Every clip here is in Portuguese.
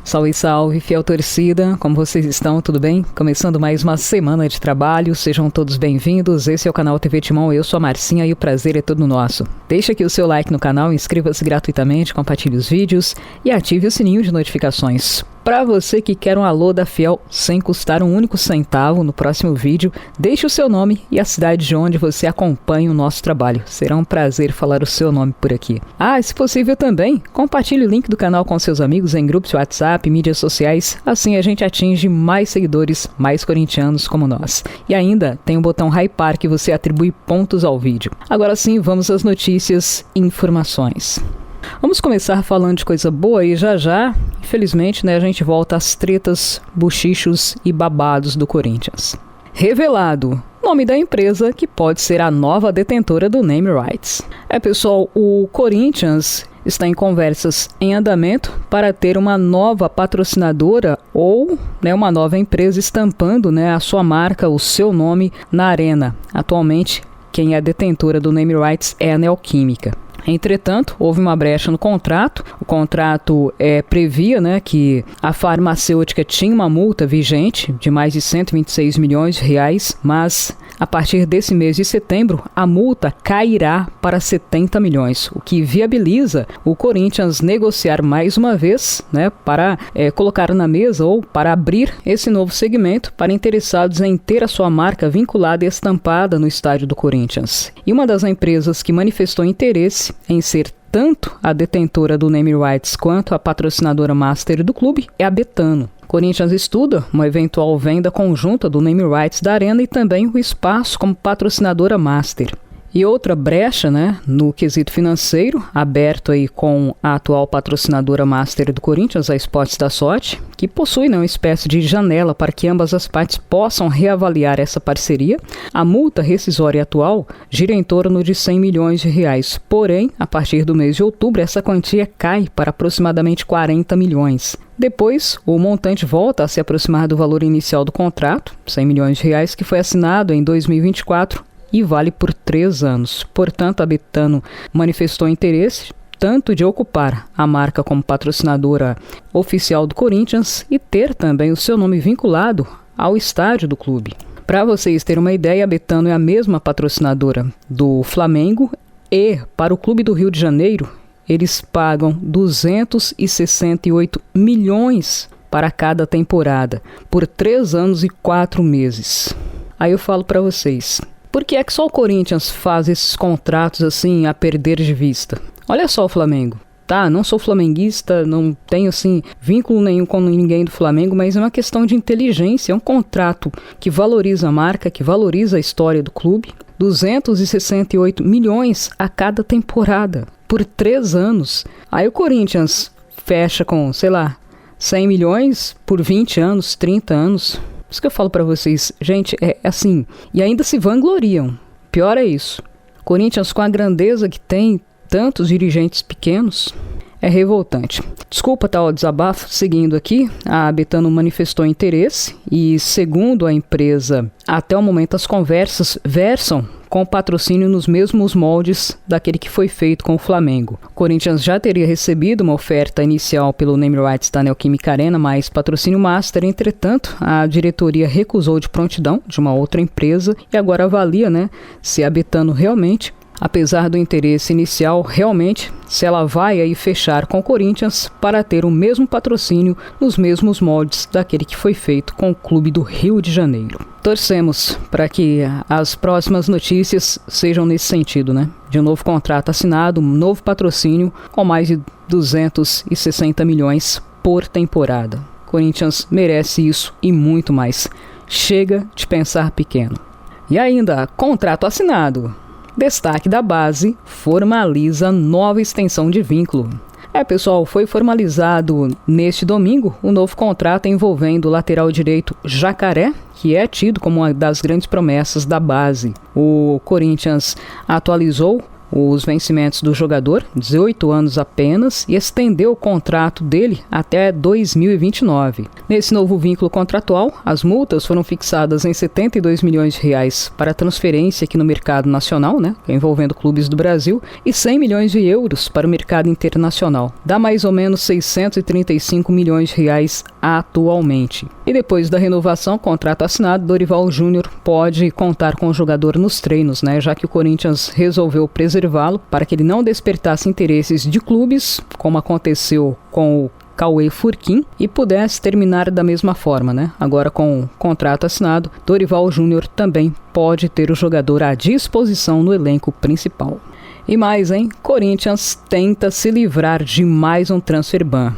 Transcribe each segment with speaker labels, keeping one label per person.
Speaker 1: Salve, salve, fiel torcida, como vocês estão? Tudo bem? Começando mais uma semana de trabalho, sejam todos bem-vindos, esse é o canal TV Timão, eu sou a Marcinha e o prazer é todo nosso. Deixa aqui o seu like no canal, inscreva-se gratuitamente, compartilhe os vídeos e ative o sininho de notificações. Para você que quer um alô da Fiel sem custar um único centavo no próximo vídeo, deixe o seu nome e a cidade de onde você acompanha o nosso trabalho. Será um prazer falar o seu nome por aqui. E se possível também, compartilhe o link do canal com seus amigos em grupos de WhatsApp, mídias sociais, assim a gente atinge mais seguidores, mais corintianos como nós. E ainda tem o botão hypar que você atribui pontos ao vídeo. Agora sim, vamos às notícias e informações. Vamos começar falando de coisa boa e já, infelizmente, a gente volta às tretas, bochichos e babados do Corinthians. Revelado nome da empresa que pode ser a nova detentora do name rights. Pessoal, o Corinthians está em conversas em andamento para ter uma nova patrocinadora ou uma nova empresa estampando a sua marca, o seu nome na arena. Atualmente, quem é detentora do name rights é a Neoquímica. Entretanto, houve uma brecha no contrato. O contrato previa que a farmacêutica tinha uma multa vigente de mais de 126 milhões de reais, mas a partir desse mês de setembro, a multa cairá para 70 milhões, o que viabiliza o Corinthians negociar mais uma vez para colocar na mesa ou para abrir esse novo segmento para interessados em ter a sua marca vinculada e estampada no estádio do Corinthians. E uma das empresas que manifestou interesse em ser tanto a detentora do name rights quanto a patrocinadora master do clube é a Betano. Corinthians estuda uma eventual venda conjunta do name rights da arena e também o espaço como patrocinadora master. E outra brecha no quesito financeiro, aberto aí com a atual patrocinadora master do Corinthians, a Esportes da Sorte, que possui uma espécie de janela para que ambas as partes possam reavaliar essa parceria. A multa rescisória atual gira em torno de 100 milhões de reais, porém, a partir do mês de outubro, essa quantia cai para aproximadamente 40 milhões. Depois, o montante volta a se aproximar do valor inicial do contrato, 100 milhões de reais, que foi assinado em 2024, e vale por 3 anos. Portanto, a Betano manifestou interesse tanto de ocupar a marca como patrocinadora oficial do Corinthians e ter também o seu nome vinculado ao estádio do clube. Para vocês terem uma ideia, a Betano é a mesma patrocinadora do Flamengo e, para o clube do Rio de Janeiro, eles pagam 268 milhões para cada temporada, por 3 anos e 4 meses. Aí eu falo para vocês, por que é que só o Corinthians faz esses contratos assim a perder de vista? Olha só o Flamengo. Não sou flamenguista, não tenho vínculo nenhum com ninguém do Flamengo, mas é uma questão de inteligência, é um contrato que valoriza a marca, que valoriza a história do clube. 268 milhões a cada temporada, por 3 anos. Aí o Corinthians fecha com, 100 milhões por 20 anos, 30 anos. Por isso que eu falo pra vocês, gente, é assim, e ainda se vangloriam. Pior é isso. Corinthians, com a grandeza que tem, tantos dirigentes pequenos, é revoltante. Desculpa o desabafo, seguindo aqui, a Betano manifestou interesse e, segundo a empresa, até o momento as conversas versam com patrocínio nos mesmos moldes daquele que foi feito com o Flamengo. O Corinthians já teria recebido uma oferta inicial pelo name rights da Neoquímica Arena, mais patrocínio master. Entretanto, a diretoria recusou de prontidão de uma outra empresa e agora avalia se a Betano realmente, apesar do interesse inicial, realmente, se ela vai aí fechar com o Corinthians para ter o mesmo patrocínio nos mesmos moldes daquele que foi feito com o clube do Rio de Janeiro. Torcemos para que as próximas notícias sejam nesse sentido, de um novo contrato assinado, um novo patrocínio com mais de 260 milhões por temporada. Corinthians merece isso e muito mais. Chega de pensar pequeno. E ainda, contrato assinado. Destaque da base, formaliza nova extensão de vínculo. Pessoal, foi formalizado neste domingo o novo contrato envolvendo o lateral direito Jacaré, que é tido como uma das grandes promessas da base. O Corinthians atualizou os vencimentos do jogador, 18 anos apenas, e estendeu o contrato dele até 2029. Nesse novo vínculo contratual, as multas foram fixadas em 72 milhões de reais para transferência aqui no mercado nacional, né, envolvendo clubes do Brasil, e 100 milhões de euros para o mercado internacional. Dá mais ou menos 635 milhões de reais atualmente. E depois da renovação, contrato assinado, Dorival Júnior pode contar com o jogador nos treinos, né, já que o Corinthians resolveu preservá-lo para que ele não despertasse interesses de clubes, como aconteceu com o Cauê Furquim, e pudesse terminar da mesma forma, né? Agora com o contrato assinado, Dorival Júnior também pode ter o jogador à disposição no elenco principal. E mais, hein? Corinthians tenta se livrar de mais um transfer ban.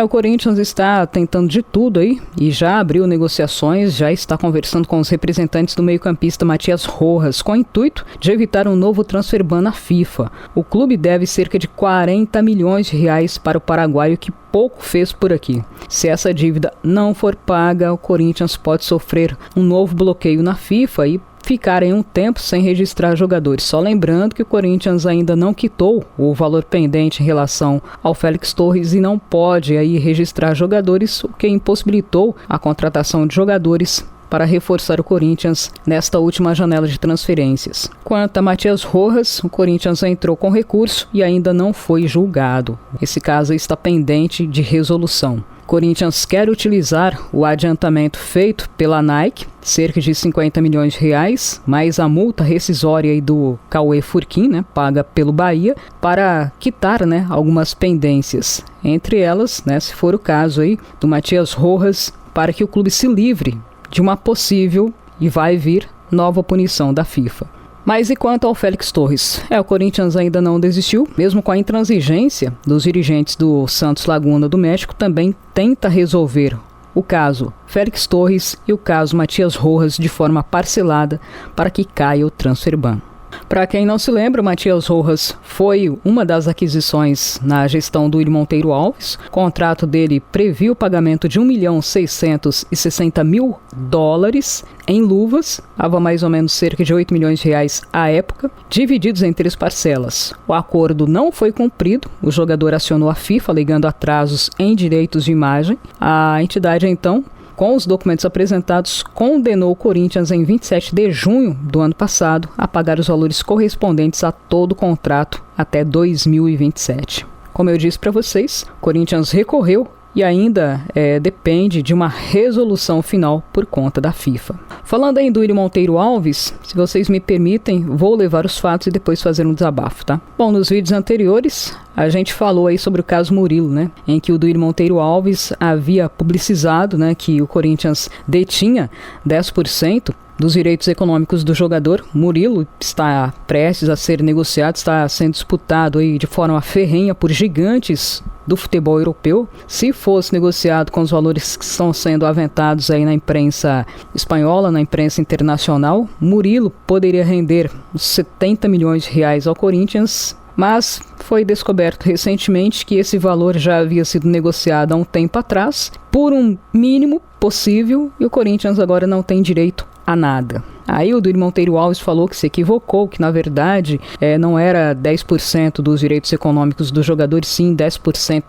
Speaker 1: O Corinthians está tentando de tudo aí e já abriu negociações, já está conversando com os representantes do meio-campista Matias Rojas, com o intuito de evitar um novo transfer ban na FIFA. O clube deve cerca de 40 milhões de reais para o paraguaio, que pouco fez por aqui. Se essa dívida não for paga, o Corinthians pode sofrer um novo bloqueio na FIFA e ficar em um tempo sem registrar jogadores. Só lembrando que o Corinthians ainda não quitou o valor pendente em relação ao Félix Torres e não pode aí registrar jogadores, o que impossibilitou a contratação de jogadores para reforçar o Corinthians nesta última janela de transferências. Quanto a Matias Rojas, o Corinthians entrou com recurso e ainda não foi julgado. Esse caso está pendente de resolução. Corinthians quer utilizar o adiantamento feito pela Nike, cerca de 50 milhões de reais, mais a multa rescisória aí do Cauê Furquim, né, paga pelo Bahia, para quitar, né, algumas pendências. Entre elas, né, se for o caso aí, do Matias Rojas, para que o clube se livre de uma possível, e vai vir, nova punição da FIFA. Mas e quanto ao Félix Torres? O Corinthians ainda não desistiu, mesmo com a intransigência dos dirigentes do Santos Laguna do México, também tenta resolver o caso Félix Torres e o caso Matias Rojas de forma parcelada para que caia o transfer ban. Para quem não se lembra, o Matias Rojas foi uma das aquisições na gestão do Willian Monteiro Alves. O contrato dele previa o pagamento de $1.660.000 em luvas, dava mais ou menos cerca de 8 milhões de reais à época, divididos em 3 parcelas. O acordo não foi cumprido, o jogador acionou a FIFA alegando atrasos em direitos de imagem. A entidade então, com os documentos apresentados, condenou o Corinthians em 27 de junho do ano passado a pagar os valores correspondentes a todo o contrato até 2027. Como eu disse para vocês, o Corinthians recorreu e ainda depende de uma resolução final por conta da FIFA. Falando aí do Willian Monteiro Alves, se vocês me permitem, vou levar os fatos e depois fazer um desabafo, tá? Bom, nos vídeos anteriores, a gente falou aí sobre o caso Murilo, né? Em que o Willian Monteiro Alves havia publicizado, né, que o Corinthians detinha 10% dos direitos econômicos do jogador. Murilo está prestes a ser negociado, está sendo disputado aí de forma ferrenha por gigantes do futebol europeu. Se fosse negociado com os valores que estão sendo aventados aí na imprensa espanhola, na imprensa internacional, Murilo poderia render uns 70 milhões de reais ao Corinthians, mas foi descoberto recentemente que esse valor já havia sido negociado há um tempo atrás por um mínimo possível e o Corinthians agora não tem direito a nada. Aí o Willian Monteiro Alves falou que se equivocou, que na verdade não era 10% dos direitos econômicos dos jogadores, sim 10%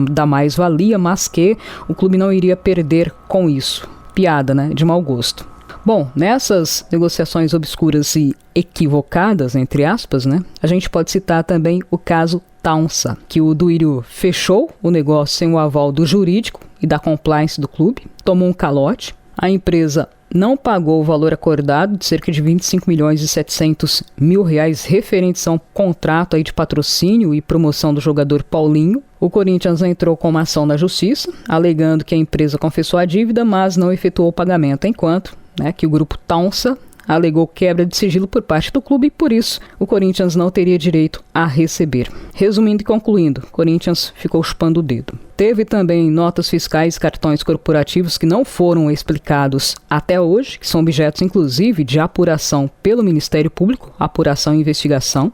Speaker 1: da mais-valia, mas que o clube não iria perder com isso. Piada, né? De mau gosto. Bom, nessas negociações obscuras e equivocadas, entre aspas, né, a gente pode citar também o caso Taunsa, que o Duírio fechou o negócio sem o aval do jurídico e da compliance do clube, tomou um calote, a empresa não pagou o valor acordado de cerca de 25 milhões e 700 mil reais referentes a um contrato aí de patrocínio e promoção do jogador Paulinho. O Corinthians entrou com uma ação na justiça, alegando que a empresa confessou a dívida, mas não efetuou o pagamento, enquanto que o grupo Taunsa alegou quebra de sigilo por parte do clube e, por isso, o Corinthians não teria direito a receber. Resumindo e concluindo, o Corinthians ficou chupando o dedo. Teve também notas fiscais e cartões corporativos que não foram explicados até hoje, que são objetos, inclusive, de apuração pelo Ministério Público, apuração e investigação.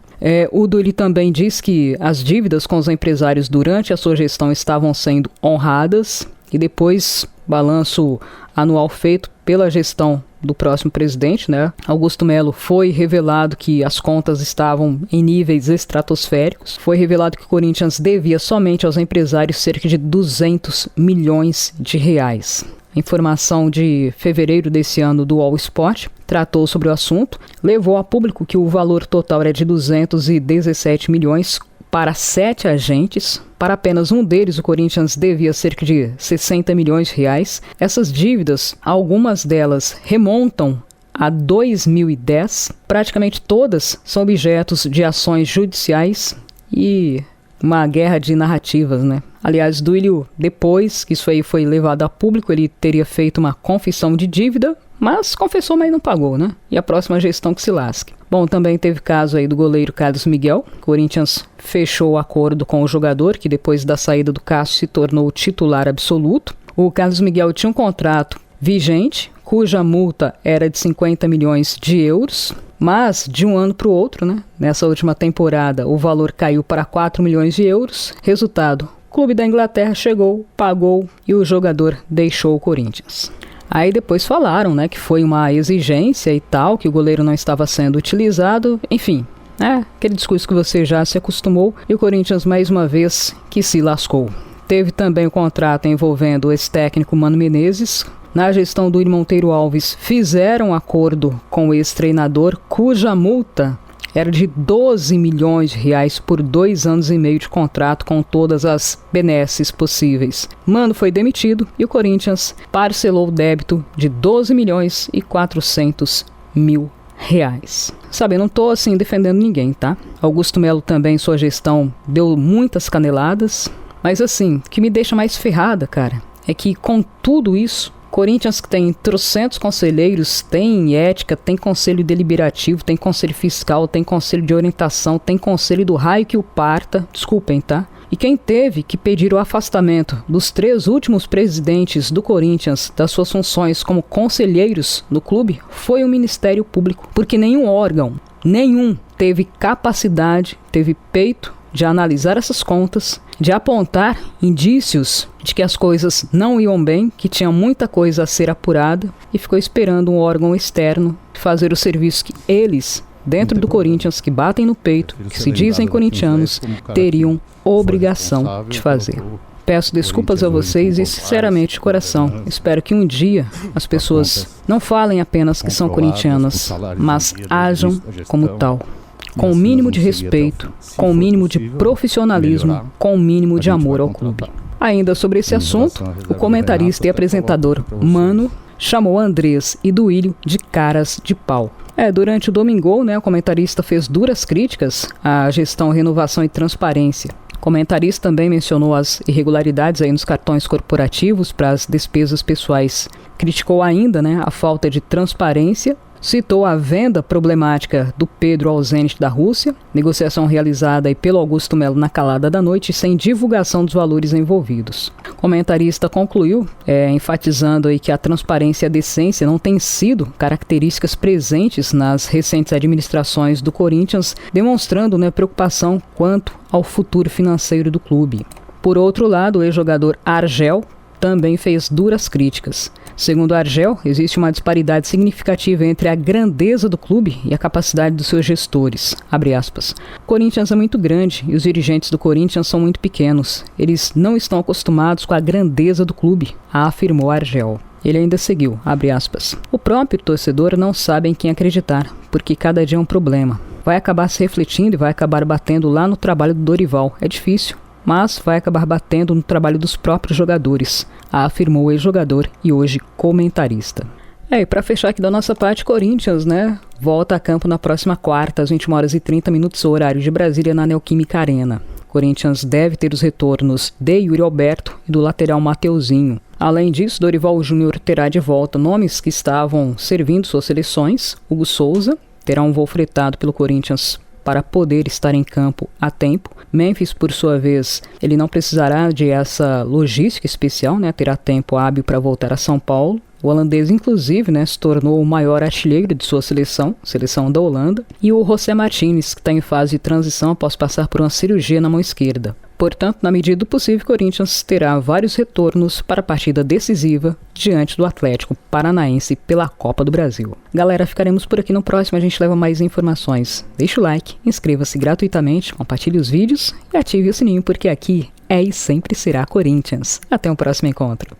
Speaker 1: O Duírio também diz que as dívidas com os empresários durante a sua gestão estavam sendo honradas e depois balanço anual feito pela gestão do próximo presidente, né, Augusto Melo, foi revelado que as contas estavam em níveis estratosféricos. Foi revelado que o Corinthians devia somente aos empresários cerca de 200 milhões de reais. A informação de fevereiro desse ano do All Sport tratou sobre o assunto, levou a público que o valor total era de 217 milhões para 7 agentes. Para apenas um deles, o Corinthians devia cerca de 60 milhões de reais. Essas dívidas, algumas delas remontam a 2010. Praticamente todas são objetos de ações judiciais e uma guerra de narrativas, né? Aliás, Duílio, depois que isso aí foi levado a público, ele teria feito uma confissão de dívida, mas confessou, mas não pagou, né? E a próxima gestão que se lasque. Bom, também teve caso aí do goleiro Carlos Miguel. O Corinthians fechou o acordo com o jogador, que depois da saída do Cássio se tornou titular absoluto. O Carlos Miguel tinha um contrato vigente, cuja multa era de 50 milhões de euros, mas de um ano para o outro, né? Nessa última temporada, o valor caiu para 4 milhões de euros. Resultado, o clube da Inglaterra chegou, pagou e o jogador deixou o Corinthians. Aí depois falaram, né, que foi uma exigência e tal, que o goleiro não estava sendo utilizado, enfim, aquele discurso que você já se acostumou, e o Corinthians mais uma vez que se lascou. Teve também o contrato envolvendo o ex-técnico Mano Menezes. Na gestão do Monteiro Alves, fizeram acordo com o ex-treinador, cuja multa era de 12 milhões de reais por 2 anos e meio de contrato, com todas as benesses possíveis. Mano foi demitido e o Corinthians parcelou o débito de 12 milhões e 400 mil reais. Sabe, eu não tô assim defendendo ninguém, tá? Augusto Melo também, em sua gestão, deu muitas caneladas, mas assim, o que me deixa mais ferrada, cara, é que com tudo isso, Corinthians, que tem trocentos conselheiros, tem ética, tem conselho deliberativo, tem conselho fiscal, tem conselho de orientação, tem conselho do raio que o parta, desculpem, tá? E quem teve que pedir o afastamento dos 3 últimos presidentes do Corinthians das suas funções como conselheiros no clube foi o Ministério Público, porque nenhum órgão, teve capacidade, teve peito de analisar essas contas, de apontar indícios de que as coisas não iam bem, que tinha muita coisa a ser apurada, e ficou esperando um órgão externo fazer o serviço que eles, dentro do Corinthians, que batem no peito, que se dizem corintianos, teriam obrigação de fazer. Peço desculpas a vocês e, sinceramente, de coração, espero que um dia as pessoas não falem apenas que são corintianas, mas ajam como tal, com o mínimo de respeito, com o mínimo de profissionalismo, com o mínimo de amor ao clube. Ainda sobre esse assunto, o comentarista e apresentador Mano chamou Andrés e Duílio de caras de pau. Durante o Domingol, o comentarista fez duras críticas à gestão Renovação e Transparência. O comentarista também mencionou as irregularidades aí nos cartões corporativos para as despesas pessoais. Criticou ainda a falta de transparência. Citou a venda problemática do Pedro ao Zenit da Rússia, negociação realizada aí pelo Augusto Melo na calada da noite, sem divulgação dos valores envolvidos. O comentarista concluiu, enfatizando aí que a transparência e a decência não têm sido características presentes nas recentes administrações do Corinthians, demonstrando preocupação quanto ao futuro financeiro do clube. Por outro lado, o ex-jogador Argel também fez duras críticas. Segundo Argel, existe uma disparidade significativa entre a grandeza do clube e a capacidade dos seus gestores. Abre aspas. O Corinthians é muito grande e os dirigentes do Corinthians são muito pequenos. Eles não estão acostumados com a grandeza do clube, afirmou Argel. Ele ainda seguiu, abre aspas. O próprio torcedor não sabe em quem acreditar, porque cada dia é um problema. Vai acabar se refletindo e vai acabar batendo lá no trabalho do Dorival. É difícil, mas vai acabar batendo no trabalho dos próprios jogadores, afirmou o ex-jogador e hoje comentarista. E para fechar aqui da nossa parte, Corinthians, volta a campo na próxima quarta, às 21h30, horário de Brasília, na Neoquímica Arena. Corinthians deve ter os retornos de Yuri Alberto e do lateral Mateuzinho. Além disso, Dorival Júnior terá de volta nomes que estavam servindo suas seleções. Hugo Souza terá um voo fretado pelo Corinthians para poder estar em campo a tempo. Memphis, por sua vez, ele não precisará de essa logística especial, terá tempo hábil para voltar a São Paulo. O holandês, inclusive, se tornou o maior artilheiro de sua seleção da Holanda. E o José Martínez, que está em fase de transição após passar por uma cirurgia na mão esquerda. Portanto, na medida do possível, o Corinthians terá vários retornos para a partida decisiva diante do Atlético Paranaense pela Copa do Brasil. Galera, ficaremos por aqui. No próximo a gente leva mais informações. Deixe o like, inscreva-se gratuitamente, compartilhe os vídeos e ative o sininho, porque aqui é e sempre será Corinthians. Até o próximo encontro.